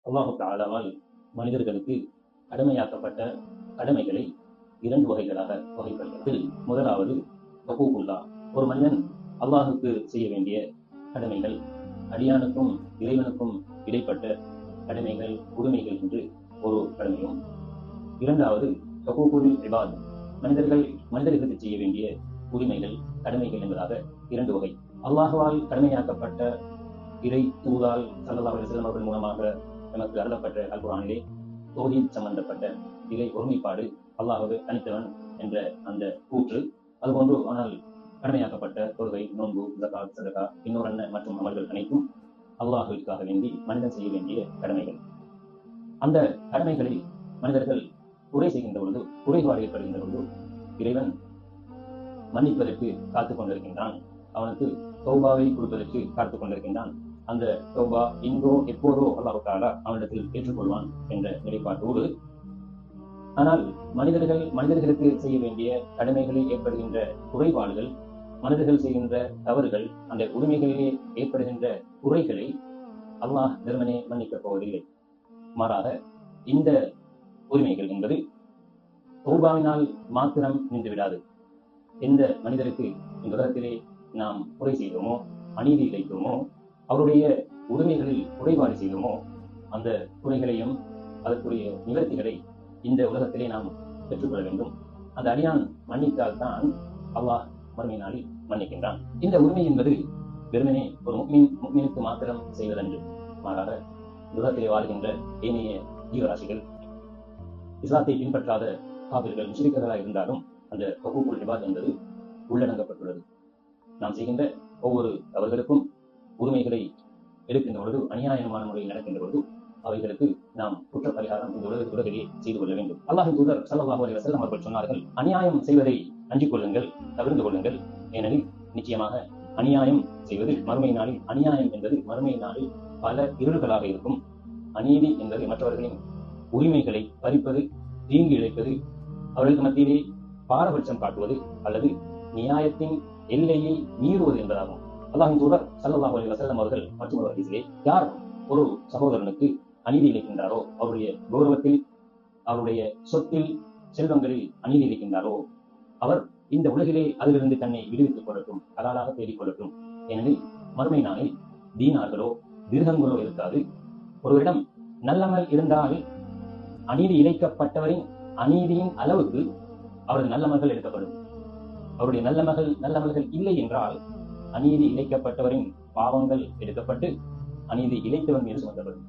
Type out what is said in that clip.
அல்லாஹு தஆலாவால் மனிதர்களுக்கு கடமையாக்கப்பட்ட கடமைகளை 2 வகைகளாக வகைப்படுகிறது. முதலாவது ஹுகூகுல்லாஹ், ஒரு மனிதன் அல்லாஹுக்கு செய்ய வேண்டிய கடமைகள், அடியானுக்கும் இறைவனுக்கும் இடைப்பட்ட கடமைகள், உரிமைகள் என்று ஒரு கடமையும். இரண்டாவது ஹுகூகுல் இபாத், மனிதர்களுக்கு செய்ய வேண்டிய உரிமைகள், கடமைகள் என்பதாக 2 வகை. அல்லாஹுவால் கடமையாக்கப்பட்ட இறை தூதால் ஸல்லல்லாஹு அலைஹி வஸல்லம் அவர்கள் மூலமாக நமக்கு அருளப்பட்ட அல் குர்ஆனிலே தௌஹீத் சம்பந்தப்பட்ட இறை ஒருமைப்பாடு, அல்லாஹ்வே தனித்தவன் என்ற அந்த கூற்று, அதுபோன்று ஆனால் கடமையாக்கப்பட்ட தொழுகை, நோன்பு, ஸகாத், சதகா, இன்னொரு மற்றும் அமல்கள் அனைத்தும் அல்லாஹ்விற்காக வேண்டி மனிதன் செய்ய வேண்டிய கடமைகள். அந்த கடமைகளை மனிதர்கள் குறை செய்கின்ற பொழுது, குறைபாடு ஏற்படுகின்ற பொழுது இறைவன் மன்னிப்பதற்கு காத்துக் கொண்டிருக்கின்றான், அவனுக்கு தௌபாவை கொடுப்பதற்கு காத்துக் கொண்டிருக்கின்றான். அந்த தௌபா எங்கோ எப்போதோ அல்லாஹ் தஆலா அவனிடத்தில் ஏற்றுக்கொள்வான் என்ற நிலைப்பாட்டோடு, ஆனால் மனிதர்களுக்கு செய்ய வேண்டிய கடமைகளில் ஏற்படுகின்ற குறைபாடுகள், மனிதர்கள் செய்கின்ற தவறுகள், அந்த உரிமைகளிலே ஏற்படுகின்ற குறைகளை அல்லாஹ் வெறுமனே மன்னிக்கப் போவதில்லை. மாறாக இந்த உரிமைகள் என்பது தௌபாவினால் மாத்திரம் நின்று விடாது. எந்த மனிதருக்கு இந்த உலகத்திலே நாம் குறை செய்தோமோ, அநீதி இழைத்தோமோ, அவருடைய உரிமைகளில் குறைபாடு செய்தோமோ, அந்த குறைகளையும் அதற்குரிய நிவர்த்திகளை இந்த உலகத்திலே நாம் பெற்றுக்கொள்ள வேண்டும். அந்த அடியான் மன்னித்தால் தான் அல்லாஹ் மறுமை நாளில் மன்னிக்கின்றான். இந்த உரிமை என்பது வெறுமனே ஒரு முஃமினுக்கு மாத்திரம் செய்வதன்று, மாறாக உலகத்திலே வாழ்கின்ற ஏனைய ஜீவராசிகள், இஸ்லாத்தை பின்பற்றாத காபிர்கள், முஷ்ரிக்குகளாக இருந்தாலும் அந்த ஹுகூகுல் இபாத் என்பது உள்ளடங்கப்பட்டுள்ளது. நாம் செய்கின்ற ஒவ்வொரு தவறுகளுக்கும் உரிமைகளை எடுக்கின்ற பொழுது, அநியாயமான முறையில் நடக்கின்ற பொழுது அவைகளுக்கு நாம் குற்ற பரிகாரம் இந்த உலகத்திலே செய்து கொள்ள வேண்டும். அல்லாஹ்வின் தூதர் ஸல்லல்லாஹு அலைஹி வஸல்லம் அவர்கள் சொன்னார்கள், அநியாயம் செய்வதை அஞ்சிக் கொள்ளுங்கள், தவிர்த்து கொள்ளுங்கள். ஏனெனில் நிச்சயமாக அநியாயம் செய்வது மறுமை நாளில், அநியாயம் என்பது மறுமை நாளில் பல இருள்களாக இருக்கும். அநீதி என்பது மற்றவர்களின் உரிமைகளை பறிப்பது, தீங்கு இழைப்பது, அவர்களுக்கு மத்தியிலே பாரபட்சம் காட்டுவது அல்லது நியாயத்தின் எல்லையை மீறுவது என்பதாகும். அல்லாஹ்வின் தூதர் ஸல்லல்லாஹு அலைஹி வஸல்லம் அவர்கள் மற்றும் ஒரு ஹதீஸிலே, யார் ஒரு சகோதரனுக்கு அநீதி இழைக்கின்றாரோ, அவருடைய கௌரவத்தில், அவருடைய சொத்தில், செல்வங்களில் அநீதி இழைக்கின்றாரோ, அவர் இந்த உலகிலே அதிலிருந்து தன்னை விடுவித்துக் கொள்ளட்டும், ஹலாலாக தேடிக் கொள்ளட்டும். ஏனெனில் மறுமை நாளில் தீனார்களோ திர்ஹங்களோ இருக்காது. ஒருவரிடம் நல்லமல் இருந்தால் அநீதி இழைக்கப்பட்டவரின் அநீதியின் அளவுக்கு அவரது நல்லமல்கள் எடுக்கப்படும். அவருடைய நல்லமல்கள் இல்லை என்றால் அநீதி இழைக்கப்பட்டவரின் பாவங்கள் எடுக்கப்பட்டு அநீதி இழைத்தவன் மீது சுமத்தப்படும்.